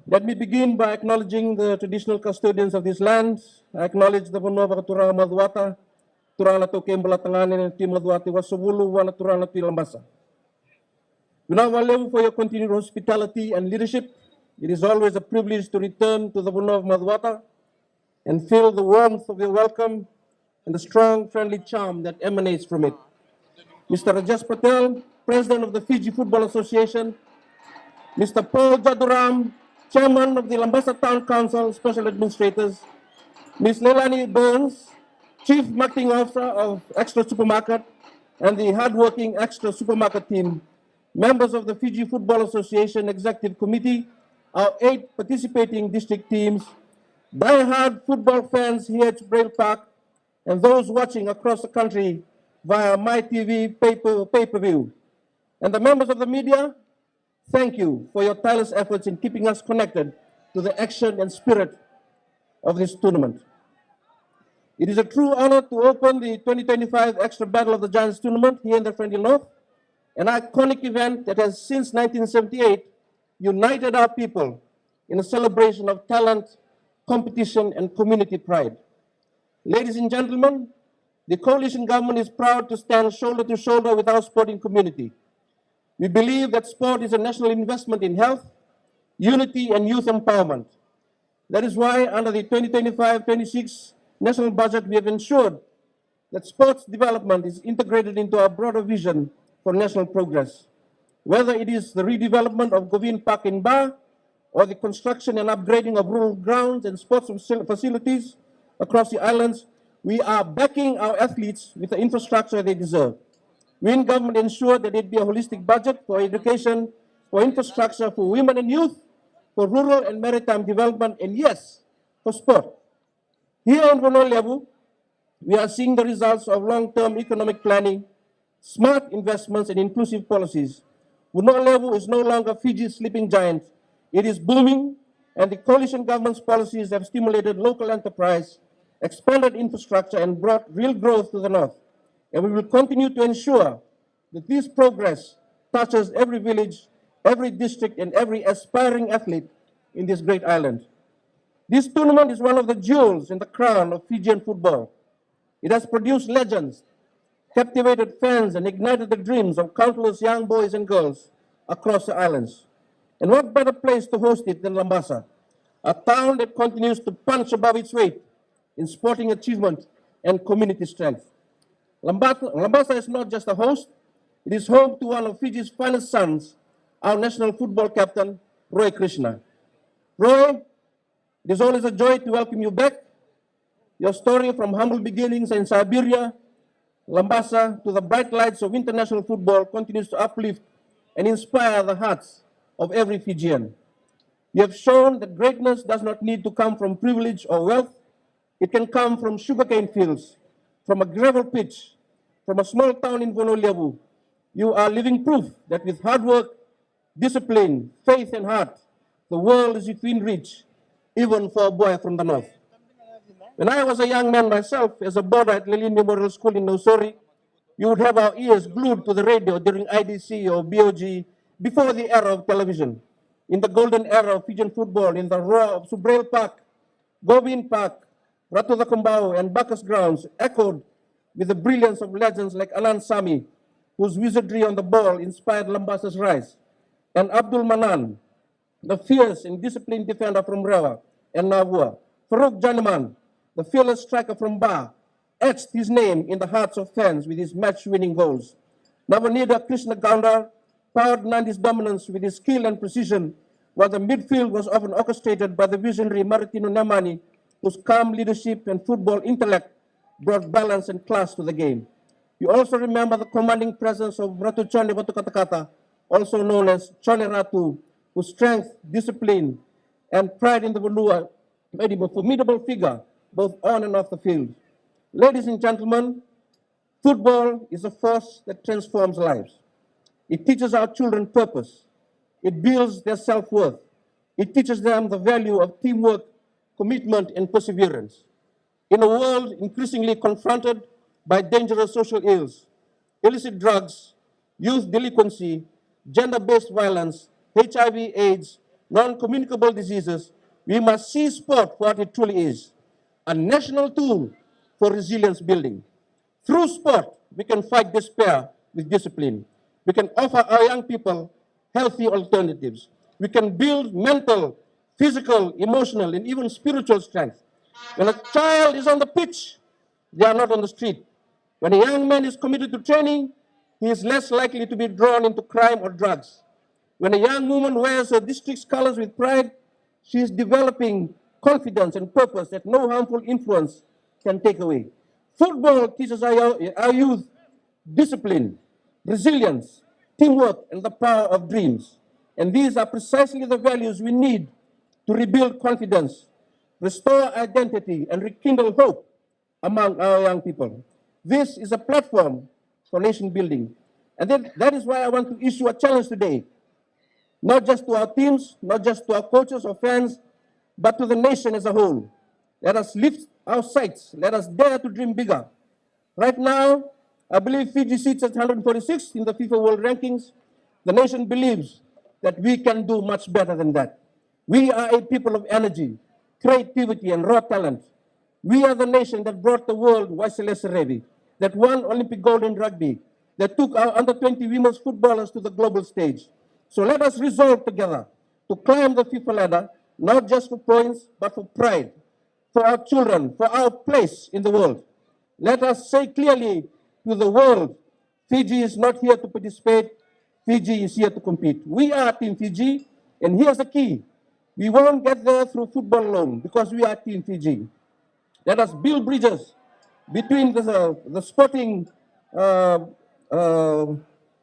Let me begin by acknowledging the traditional custodians of this land. I acknowledge the Bonova Turala Madwata, Turala Tokembala Tanganin and Timadwati Wasubulu, Wana Turala Tilambasa. We now value for your continued hospitality and leadership. It is always a privilege to return to the Bonova Madwata and feel the warmth of your welcome and the strong, friendly charm that emanates from it. Mr. Rajesh Patel, President of the Fiji Football Association, Mr. Paul Jaduram, Chairman of the Labasa Town Council Special Administrators, Ms. Leilani Burns, Chief Marketing Officer of Extra Supermarket, and the hardworking Extra Supermarket team, members of the Fiji Football Association Executive Committee, our 8 participating district teams, die-hard football fans here at Subrail Park, and those watching across the country via MyTV pay-per-view. And the members of the media, thank you for your tireless efforts in keeping us connected to the action and spirit of this tournament. It is a true honor to open the 2025 Extra Battle of the Giants tournament here in the Friendly North, an iconic event that has since 1978 united our people in a celebration of talent, competition, and community pride. Ladies and gentlemen, the coalition government is proud to stand shoulder to shoulder with our sporting community. We believe that sport is a national investment in health, unity, and youth empowerment. That is why under the 2025-26 national budget, we have ensured that sports development is integrated into our broader vision for national progress. Whether it is the redevelopment of Govin Park in Ba, or the construction and upgrading of rural grounds and sports facilities across the islands, we are backing our athletes with the infrastructure they deserve. We in government ensure that it be a holistic budget for education, for infrastructure, for women and youth, for rural and maritime development, and yes, for sport. Here in Levu, we are seeing the results of long-term economic planning, smart investments, and inclusive policies. Levu is no longer Fiji's sleeping giant. It is booming, and the coalition government's policies have stimulated local enterprise, expanded infrastructure, and brought real growth to the north. And we will continue to ensure that this progress touches every village, every district, and every aspiring athlete in this great island. This tournament is one of the jewels in the crown of Fijian football. It has produced legends, captivated fans, and ignited the dreams of countless young boys and girls across the islands. And what better place to host it than Labasa, a town that continues to punch above its weight in sporting achievement and community strength. Labasa is not just a host, it is home to one of Fiji's finest sons, our national football captain, Roy Krishna. Roy, it is always a joy to welcome you back. Your story from humble beginnings in Siberia, Labasa, to the bright lights of international football continues to uplift and inspire the hearts of every Fijian. You have shown that greatness does not need to come from privilege or wealth. It can come from sugarcane fields, from a gravel pitch, from a small town in Levu. You are living proof that with hard work, discipline, faith, and heart, the world is within reach, even for a boy from the north. When I was a young man myself, as a boarder at Lilin Memorial School in Nosori, you would have our ears glued to the radio during IDC or BOG before the era of television. In the golden era of Fijian football, in the roar of Subrail Park, Govin Park, Ratu Kumbau, and Bacchus grounds echoed with the brilliance of legends like Alan Sami, whose wizardry on the ball inspired Lambasa's rise, and Abdul Manan, the fierce and disciplined defender from Rewa and Navua. Farouk Janiman, the fearless striker from Ba, etched his name in the hearts of fans with his match-winning goals. Navanida Krishna Gaundar powered Nandi's dominance with his skill and precision, while the midfield was often orchestrated by the visionary Maritime Namani, whose calm leadership and football intellect brought balance and class to the game. You also remember the commanding presence of Ratu Chone Batukatakata, also known as Chone Ratu, whose strength, discipline, and pride in the Vanua made him a formidable figure, both on and off the field. Ladies and gentlemen, football is a force that transforms lives. It teaches our children purpose. It builds their self-worth. It teaches them the value of teamwork, commitment, and perseverance. In a world increasingly confronted by dangerous social ills, illicit drugs, youth delinquency, gender-based violence, HIV/AIDS, non-communicable diseases, we must see sport for what it truly is, a national tool for resilience building. Through sport, we can fight despair with discipline. We can offer our young people healthy alternatives. We can build mental, physical, emotional, and even spiritual strength. When a child is on the pitch, they are not on the street. When a young man is committed to training, he is less likely to be drawn into crime or drugs. When a young woman wears her district's colors with pride, she is developing confidence and purpose that no harmful influence can take away. Football teaches our youth discipline, resilience, teamwork, and the power of dreams. And these are precisely the values we need to rebuild confidence, restore identity, and rekindle hope among our young people. This is a platform for nation building. And that is why I want to issue a challenge today, not just to our teams, not just to our coaches or fans, but to the nation as a whole. Let us lift our sights. Let us dare to dream bigger. Right now, I believe Fiji sits at 146 in the FIFA World Rankings. The nation believes that we can do much better than that. We are a people of energy, creativity, and raw talent. We are the nation that brought the world Waisele Serevi, that won Olympic gold in rugby, that took our under-20 women's footballers to the global stage. So let us resolve together to climb the FIFA ladder, not just for points, but for pride, for our children, for our place in the world. Let us say clearly to the world, Fiji is not here to participate, Fiji is here to compete. We are Team Fiji, and here's the key. We won't get there through football alone, because we are Team Fiji. Let us build bridges between the sporting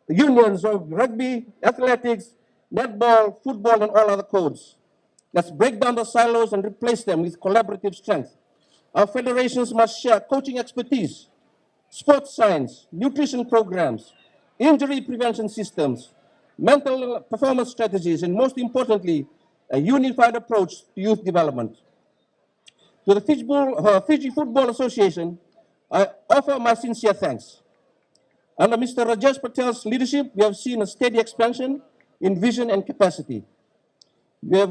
unions of rugby, athletics, netball, football, and all other codes. Let's break down the silos and replace them with collaborative strength. Our federations must share coaching expertise, sports science, nutrition programs, injury prevention systems, mental performance strategies, and most importantly, a unified approach to youth development. To the Fiji Football Association, I offer my sincere thanks. Under Mr. Rajesh Patel's leadership, we have seen a steady expansion in vision and capacity. We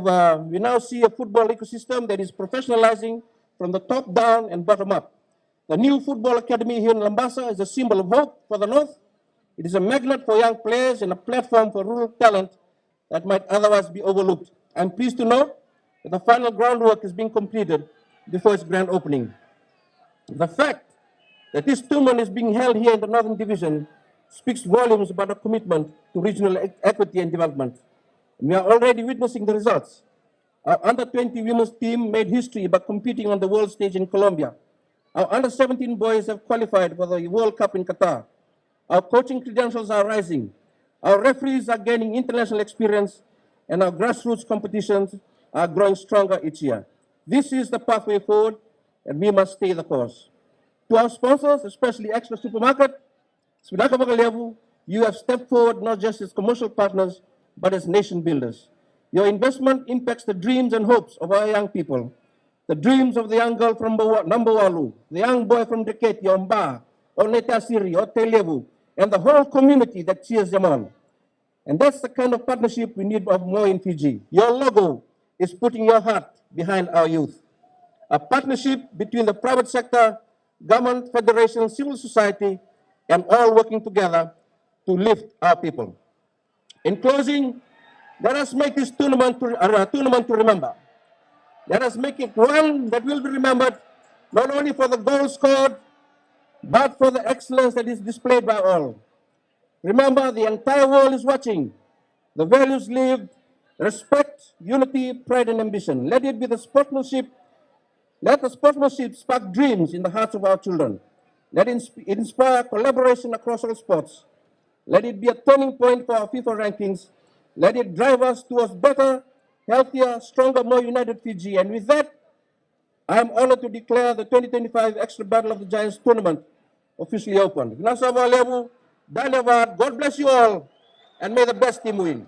now see a football ecosystem that is professionalizing from the top down and bottom up. The new football academy here in Labasa is a symbol of hope for the North. It is a magnet for young players and a platform for rural talent that might otherwise be overlooked. I'm pleased to note that the final groundwork is being completed before its grand opening. The fact that this tournament is being held here in the Northern Division speaks volumes about our commitment to regional equity and development. We are already witnessing the results. Our under-20 women's team made history by competing on the world stage in Colombia. Our under-17 boys have qualified for the World Cup in Qatar. Our coaching credentials are rising. Our referees are gaining international experience, and our grassroots competitions are growing stronger each year. This is the pathway forward, and we must stay the course. To our sponsors, especially Extra Supermarket, you have stepped forward not just as commercial partners, but as nation builders. Your investment impacts the dreams and hopes of our young people, the dreams of the young girl from Nambawalu, the young boy from Deketi, or Mba, or Netasiri, or Telebu, and the whole community that cheers them on. And that's the kind of partnership we need of more in Fiji. Your logo is putting your heart behind our youth. A partnership between the private sector, government, federation, civil society, and all working together to lift our people. In closing, let us make this tournament to remember. Let us make it one that will be remembered not only for the goals scored, but for the excellence that is displayed by all. Remember, the entire world is watching. The values lived, respect, unity, pride, and ambition. Let it be the sportsmanship. Let the sportsmanship spark dreams in the hearts of our children. Let it inspire collaboration across all sports. Let it be a turning point for our FIFA rankings. Let it drive us towards better, healthier, stronger, more united Fiji. And with that, I am honored to declare the 2025 Extra Battle of the Giants tournament officially open. God bless you all, and may the best team win.